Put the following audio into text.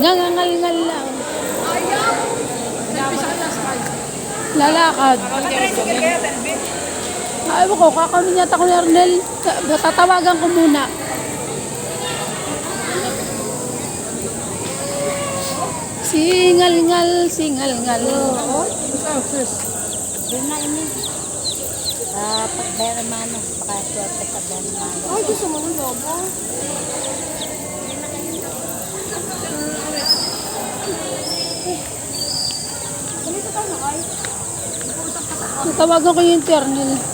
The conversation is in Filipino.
Nangangal-ngal lang. Lalakad. Ay, ko, kakamin yata ko ni Arnel. Tatawagan ko muna. Singal-ngal, singal-ngal. Doon na ini. Pagbayar naman, pakasuwerte ka ba naman. Ay, gusto mo ng lobo? Tatawagan ko yung Arnel.